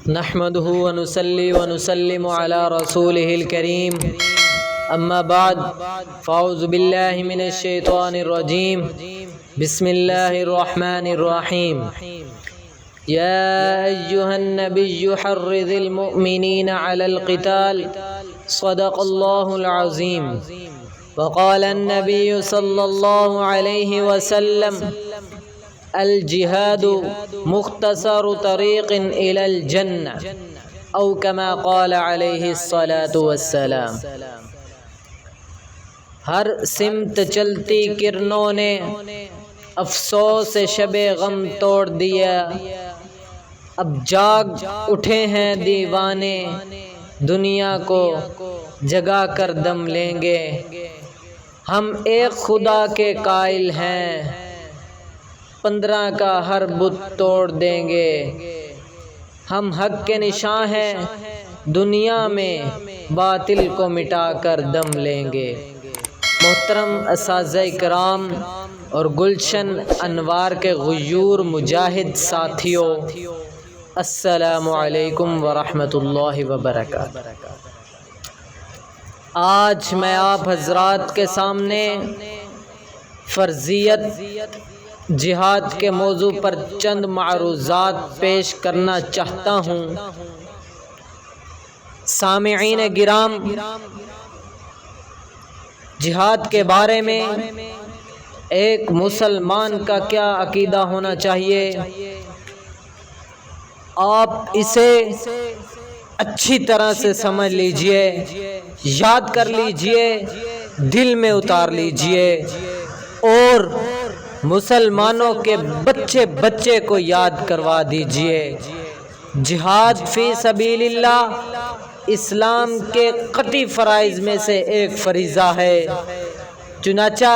نحمده ونصلي ونسلم على رسوله الكريم أما بعد فأعوذ بالله من الشيطان الرجيم بسم الله الرحمن الرحيم يا أيها النبي حرض المؤمنين على القتال صدق الله العظيم وقال النبي صلى الله عليه وسلم الجهاد مختصر طريق إلى الجنة أو كما قال عليه الصلاة والسلام۔ ہر سمت چلتی کرنوں نے افسوس شب غم توڑ دیا، اب جاگ اٹھے ہیں دیوانے، دنیا کو جگا کر دم لیں گے۔ ہم ایک خدا کے قائل ہیں، 15 کا ہر بت توڑ دیں گے۔ ہم حق کے نشاں ہیں، دنیا میں باطل کو مٹا کر دم لیں گے۔ محترم اساتذہ کرام اور گلشن انوار کے غیور مجاہد ساتھیوں، السلام علیکم ورحمۃ اللہ وبرکاتہ۔ آج میں آپ حضرات کے سامنے فرضیت جہاد کے موضوع پر چند معروضات پیش کرنا چاہتا ہوں۔ سامعین گرام، جہاد کے بارے میں ایک مسلمان کا کیا عقیدہ ہونا چاہیے، آپ اسے اچھی طرح سے سمجھ لیجئے، یاد کر لیجئے، دل میں اتار لیجئے اور مسلمانوں کے بچے بچے کو یاد کروا دیجئے۔ جہاد فی سبیل اللہ اسلام کے قطعی فرائض میں سے ایک فریضہ ہے، چنانچہ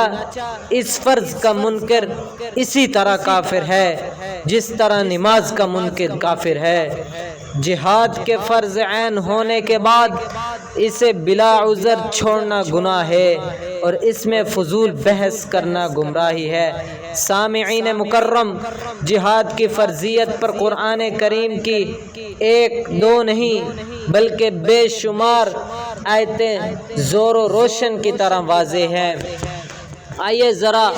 اس فرض کا منکر اسی طرح کافر ہے جس طرح نماز کا منکر کافر ہے۔ جہاد کے فرض عین ہونے کے بعد اسے بلا عذر چھوڑنا گناہ ہے اور اس میں فضول بحث کرنا گمراہی ہے۔ سامعین مکرم، جہاد کی فرضیت پر قرآن کریم کی ایک دو نہیں بلکہ بے شمار آیتیں زور و روشن کی طرح واضح ہیں۔ آئیے ذرا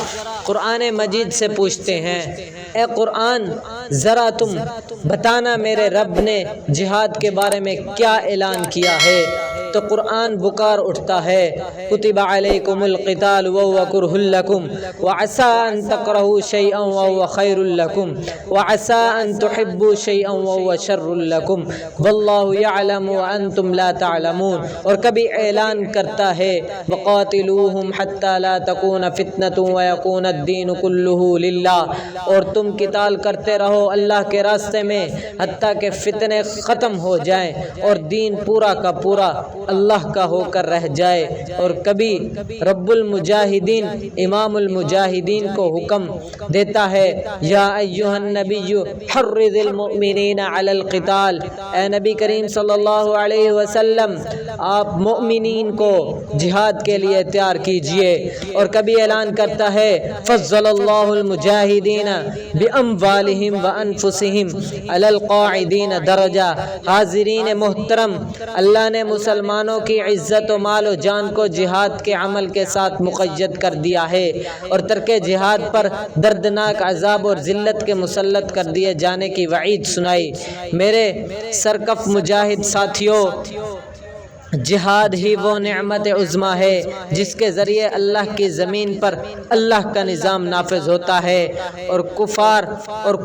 قرآن مجید سے پوچھتے ہیں، اے قرآن ذرا تم بتانا میرے رب نے جہاد کے بارے میں کیا اعلان کیا ہے؟ تو قرآن بکار اٹھتا ہے، کتب علیکم القتال وهو کرہ لکم وعسى ان تکرہوا شیئا وهو خیر لکم وعسى ان تحبوا شیئا وهو شر لکم واللہ یعلم وانتم لا تعلمون۔ اور کبھی اعلان کرتا ہے، وقاتلوہم حتی لا تکون فتنۃ ویکون الدین کلہ للہ، اور تم قتال کرتے رہو اللہ کے راستے میں حتیٰ کہ فتنے ختم ہو جائیں اور دین پورا کا پورا اللہ کا ہو کر رہ جائے۔ اور کبھی رب المجاہدین امام المجاہدین کو حکم دیتا ہے، یا ایھا النبی حرض المؤمنین علی القتال، اے نبی کریم صلی اللہ علیہ وسلم آپ مؤمنین کو جہاد کے لیے تیار کیجئے۔ اور کبھی اعلان کرتا ہے، فضل اللہ المجاہدین باموالہم وانفسہم علی القاعدین درجہ۔ حاضرین محترم، اللہ نے مسلمانوں کی عزت و مال و جان کو جہاد کے عمل کے ساتھ مقید کر دیا ہے اور ترک جہاد پر دردناک عذاب اور ذلت کے مسلط کر دیے جانے کی وعید سنائی۔ میرے سرکف مجاہد ساتھیوں، جہاد ہی وہ نعمت عظمیٰ ہے جس کے ذریعے اللہ کی زمین پر اللہ کا نظام نافذ ہوتا ہے اور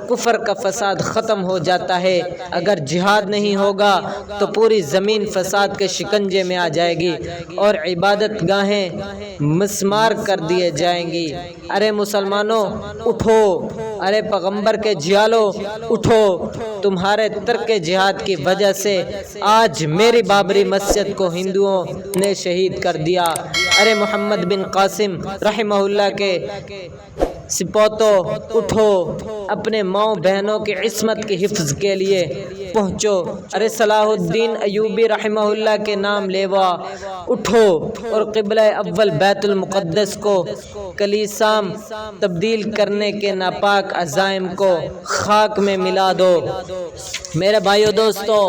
کفر کا فساد ختم ہو جاتا ہے۔ اگر جہاد نہیں ہوگا تو پوری زمین فساد کے شکنجے میں آ جائے گی اور عبادت گاہیں مسمار کر دیے جائیں گی۔ ارے مسلمانوں اٹھو، ارے پیغمبر کے جھیالو اٹھو، تمہارے ترک جہاد کی وجہ سے آج میری بابری مسجد کو ہندوؤں نے شہید کر دیا۔ ارے محمد بن قاسم رحمہ اللہ کے سپوتو اٹھو، اپنے ماؤں بہنوں کی عصمت کی حفظ کے لیے پہنچو۔ ارے صلاح الدین ایوبی رحمہ اللہ کے نام لیوا اٹھو اور قبلہ اول بیت المقدس کو کلیسام تبدیل کرنے کے ناپاک عزائم کو خاک میں ملا دو۔ میرے بھائیو دوستو،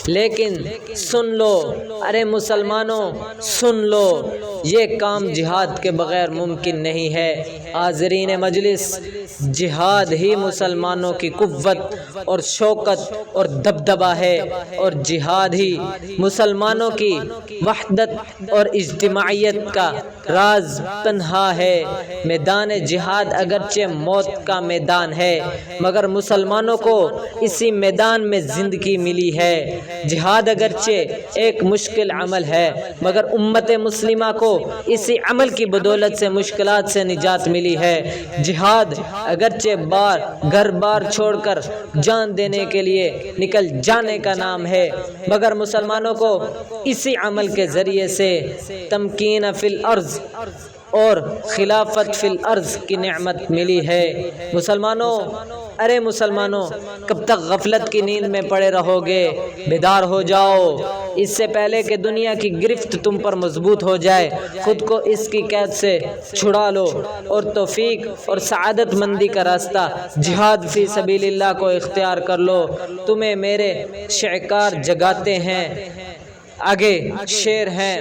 لیکن سن لو، ارے مسلمانوں سن لو، یہ کام جہاد کے بغیر ممکن نہیں ہے۔ حاضرین مجلس، جہاد ہی مسلمانوں کی قوت اور شوکت اور دبدبہ ہے، اور جہاد ہی مسلمانوں کی وحدت اور اجتماعیت کا راز تنہا ہے۔ میدان جہاد اگرچہ موت کا میدان ہے، مگر مسلمانوں کو اسی میدان میں زندگی ملی ہے۔ جہاد اگرچہ ایک مشکل عمل ہے، مگر امت مسلمہ کو اسی عمل کی بدولت سے مشکلات سے نجات ملی ہے۔ جہاد اگرچہ گھر بار چھوڑ کر جان دینے کے لیے نکل جانے کا نام ہے، مگر مسلمانوں کو اسی عمل کے ذریعے سے تمکین فی الارض اور خلافت فی الارض کی نعمت ملی ہے۔ مسلمانوں، ارے مسلمانوں، کب تک غفلت کی نیند میں پڑے رہو گے؟ بیدار ہو جاؤ، اس سے پہلے کہ دنیا کی گرفت تم پر مضبوط ہو جائے۔ خود کو اس کی قید سے چھڑا لو اور توفیق اور سعادت مندی کا راستہ جہاد فی سبیل اللہ کو اختیار کر لو۔ تمہیں میرے شعر جگاتے ہیں، آگے شعر ہیں،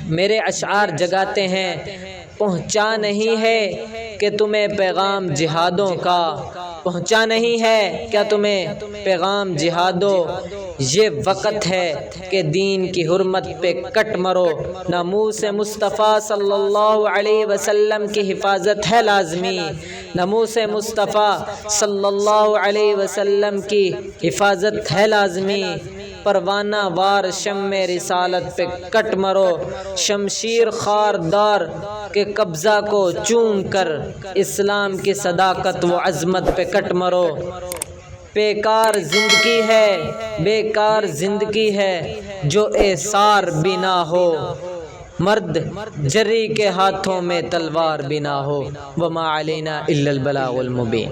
میرے اشعار جگاتے ہیں۔ پہنچا نہیں ہے کہ تمہیں پیغام جہادوں کا، پہنچا نہیں ہے کیا تمہیں پیغام جہادوں؟ یہ وقت ہے کہ دین کی حرمت پہ کٹ مرو۔ ناموس مصطفیٰ صلی اللہ علیہ وسلم کی حفاظت ہے لازمی، ناموس مصطفیٰ صلی اللہ علیہ وسلم کی حفاظت ہے لازمی۔ پروانہ وار شمع رسالت پہ کٹ مرو، شمشیر خاردار کے قبضہ کو چوم کر اسلام کی صداقت و عظمت پہ کٹ مرو۔ بیکار زندگی ہے، بیکار زندگی ہے جو ایثار بھی نہ ہو، مرد جری کے ہاتھوں میں تلوار بھی نہ ہو۔ وما علینا الا البلاغ المبین۔